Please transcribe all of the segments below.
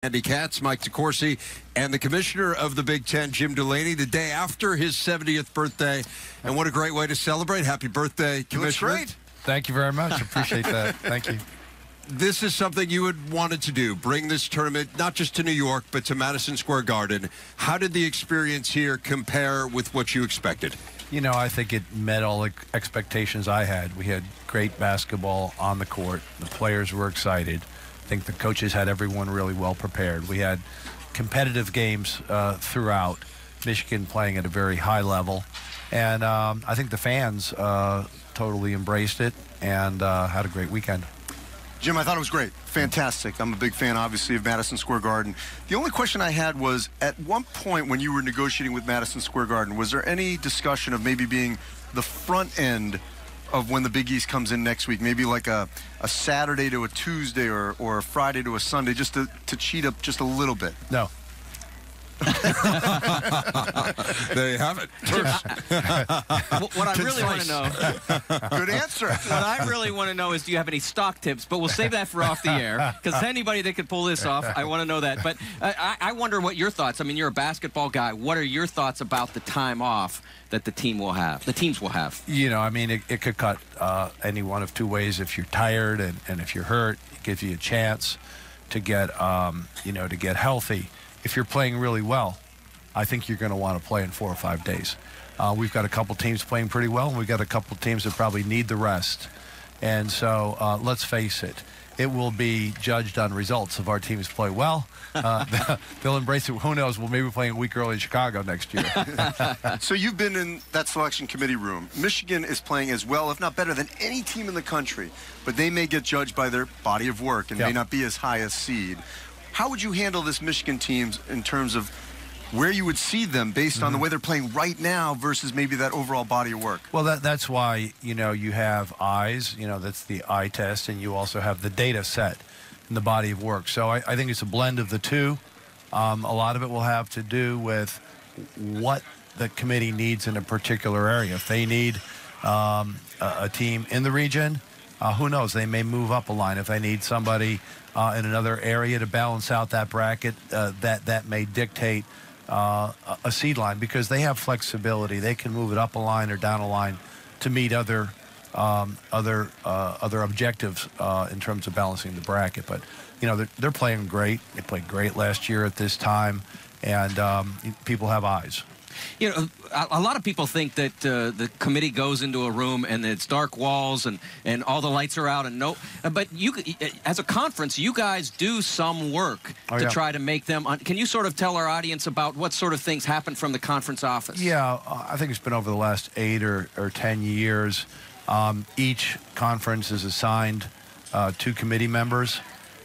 Andy Katz, Mike DeCourcy, and the commissioner of the Big Ten, Jim Delany, the day after his 70th birthday. And what a great way to celebrate. Happy birthday, Commissioner. Great. Thank you very much. Appreciate that. Thank you. This is something you had wanted to do, bring this tournament not just to New York, but to Madison Square Garden. How did the experience here compare with what you expected? You know, I think it met all the expectations I had. We had great basketball on the court. The players were excited. I think the coaches had everyone really well prepared. We had competitive games throughout, Michigan playing at a very high level. And I think the fans totally embraced it and had a great weekend. Jim, I thought it was great. Fantastic. I'm a big fan, obviously, of Madison Square Garden. The only question I had was, at one point when you were negotiating with Madison Square Garden, was there any discussion of maybe being the front end of when the Big East comes in next week? Maybe like a Saturday to a Tuesday or a Friday to a Sunday, just to cheat up just a little bit? No. There you have it. What I really want to know. Good answer. What I really want to know is, do you have any stock tips? But we'll save that for off the air, because anybody that could pull this off, I want to know that. But I wonder what your thoughts. I mean, you're a basketball guy. What are your thoughts about the time off that the teams will have? You know, I mean, it could cut any one of two ways. If you're tired and if you're hurt, it gives you a chance to get, to get healthy. If you're playing really well, I think you're going to want to play in 4 or 5 days. We've got a couple teams playing pretty well, and we've got a couple teams that probably need the rest. And so let's face it, it will be judged on results. If our teams play well, they'll embrace it. Who knows? We'll maybe be playing a week early in Chicago next year. So you've been in that selection committee room. Michigan is playing as well, if not better, than any team in the country. But they may get judged by their body of work and may not be as high a seed. How would you handle this Michigan team in terms of where you would see them based on the way they're playing right now versus maybe that overall body of work? Well, that's why, you have eyes, that's the eye test, and you also have the data set in the body of work. So I think it's a blend of the two. A lot of it will have to do with what the committee needs in a particular area. If they need a team in the region, who knows? They may move up a line. If they need somebody in another area to balance out that bracket, that may dictate a seed line, because they have flexibility. They can move it up a line or down a line to meet other objectives in terms of balancing the bracket. But they're playing great. They played great last year at this time, and people have eyes. A lot of people think that the committee goes into a room and it's dark walls and all the lights are out and but you, as a conference, you guys do some work to try to make them. Can you sort of tell our audience about what sort of things happen from the conference office? Yeah, I think it's been over the last 8 or 10 years. Each conference is assigned 2 committee members,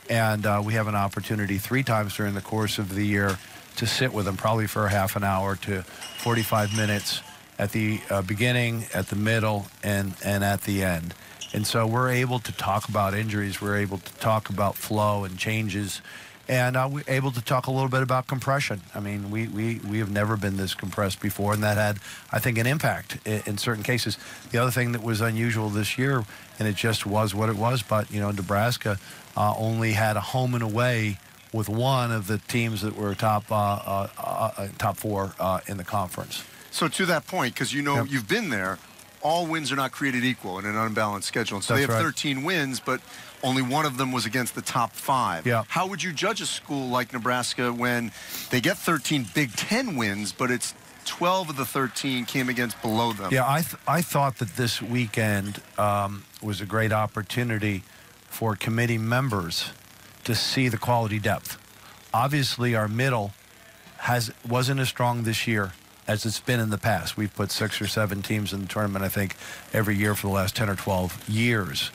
and we have an opportunity 3 times during the course of the year to sit with them, probably for half an hour to 45 minutes at the beginning, at the middle, and at the end. And so we're able to talk about injuries. We're able to talk about flow and changes. And we're able to talk a little bit about compression. I mean, we have never been this compressed before, and that had, I think, an impact in certain cases. The other thing that was unusual this year, and it just was what it was, but, Nebraska only had a home and away with one of the teams that were top 4 in the conference. So to that point, because you've been there, all wins are not created equal in an unbalanced schedule. And so they have 13 wins, but only one of them was against the top 5. Yeah. How would you judge a school like Nebraska when they get 13 Big Ten wins, but it's 12 of the 13 came against below them? Yeah, I thought that this weekend was a great opportunity for committee members to see the quality depth. Obviously, our middle wasn't as strong this year as it's been in the past. We've put 6 or 7 teams in the tournament, I think, every year for the last 10 or 12 years.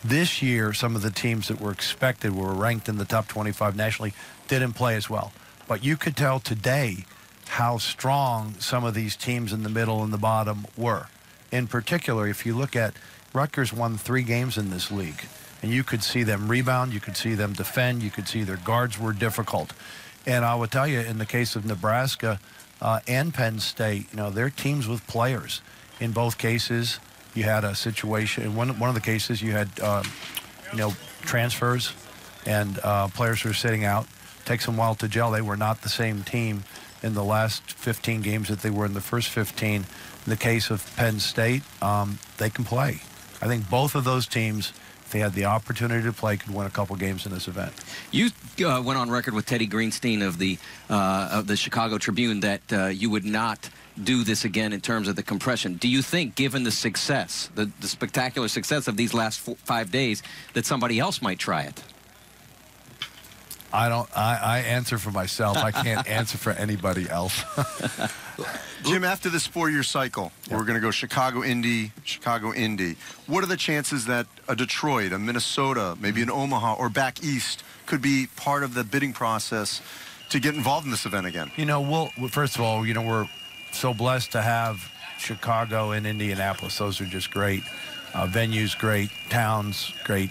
This year, some of the teams that were expected were ranked in the top 25 nationally didn't play as well. But you could tell today how strong some of these teams in the middle and the bottom were. In particular, if you look at Rutgers won 3 games in this league. And you could see them rebound, you could see them defend, you could see their guards were difficult. And I will tell you, in the case of Nebraska and Penn State, they're teams with players. In both cases, you had a situation. In one of the cases, you had, transfers and players who are sitting out. takes them a while to gel. They were not the same team in the last 15 games that they were in the first 15. In the case of Penn State, they can play. I think both of those teams, if they had the opportunity to play, could win a couple games in this event. You went on record with Teddy Greenstein of the Chicago Tribune that you would not do this again in terms of the compression. Do you think, given the success, the spectacular success of these last 5 days, that somebody else might try it? I answer for myself. I can't answer for anybody else. Jim, after this 4-year cycle, we're going to go Chicago, Indy, Chicago, Indy. What are the chances that a Detroit, a Minnesota, maybe an Omaha, or back east could be part of the bidding process to get involved in this event again? You know, first of all, you know, we're so blessed to have Chicago and Indianapolis. Those are just great venues, great towns, great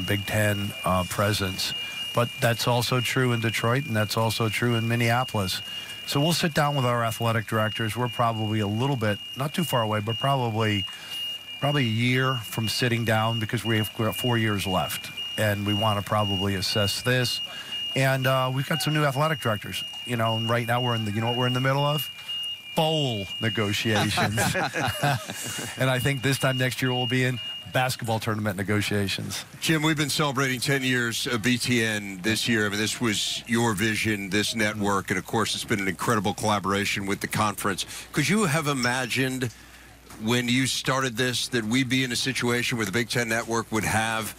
Big Ten presence. But that's also true in Detroit, and that's also true in Minneapolis. So we'll sit down with our athletic directors. We're probably a little bit, not too far away, but probably a year from sitting down, because we've got 4 years left, and we want to probably assess this. And we've got some new athletic directors. You know, and right now we're in the, you know what we're in the middle of? Bowl negotiations. And I think this time next year we'll be in basketball tournament negotiations. Jim, we've been celebrating 10 years of BTN this year. I mean, this was your vision, this network, and of course it's been an incredible collaboration with the conference. Could you have imagined when you started this that we'd be in a situation where the Big Ten Network would have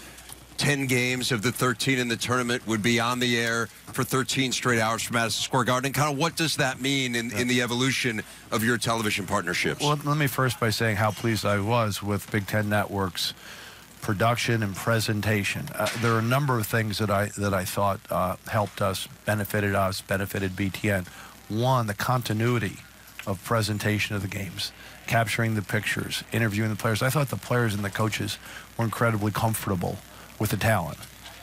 10 games of the 13 in the tournament would be on the air for 13 straight hours from Madison Square Garden? Kind of what does that mean in the evolution of your television partnerships? Well, let me first by saying how pleased I was with Big Ten Network's production and presentation. There are a number of things that I thought helped us, benefited BTN. One, the continuity of presentation of the games, capturing the pictures, interviewing the players. I thought the players and the coaches were incredibly comfortable with the talent.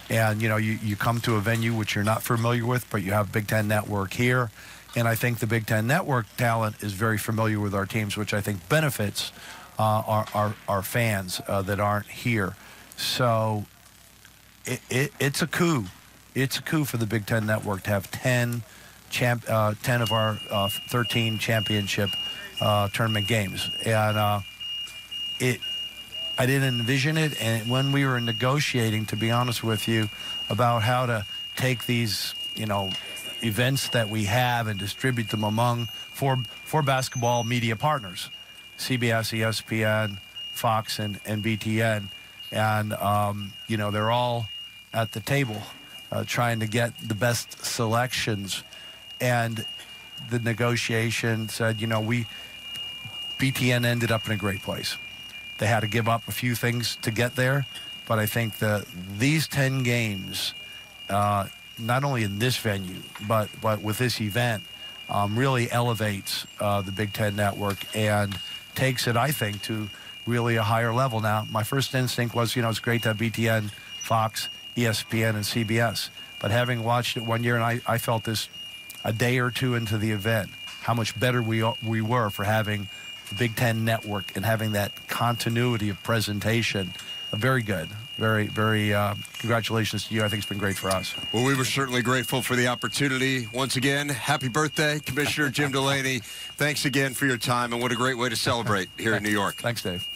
And, you know, you come to a venue which you're not familiar with, but you have Big Ten Network here. And I think the Big Ten Network talent is very familiar with our teams, which I think benefits our fans that aren't here. So it's a coup. It's a coup for the Big Ten Network to have 10 of our 13 championship tournament games. And I didn't envision it, and when we were negotiating, to be honest with you, about how to take these, you know, events that we have and distribute them among four basketball media partners, CBS, ESPN, Fox, and BTN, and you know, they're all at the table trying to get the best selections, and the negotiation said, you know, BTN ended up in a great place. They had to give up a few things to get there, but I think that these 10 games, not only in this venue, but with this event, really elevates the Big Ten Network and takes it, I think, to really a higher level. Now, my first instinct was, you know, it's great to have BTN, Fox, ESPN, and CBS. But having watched it 1 year, and I felt this a day or two into the event, how much better we were for having the Big Ten Network and having that continuity of presentation. Very good. Very, very congratulations to you. I think it's been great for us. Well, we were certainly grateful for the opportunity. Once again, happy birthday, Commissioner Jim Delany. Thanks again for your time, and what a great way to celebrate here in New York. Thanks, Dave.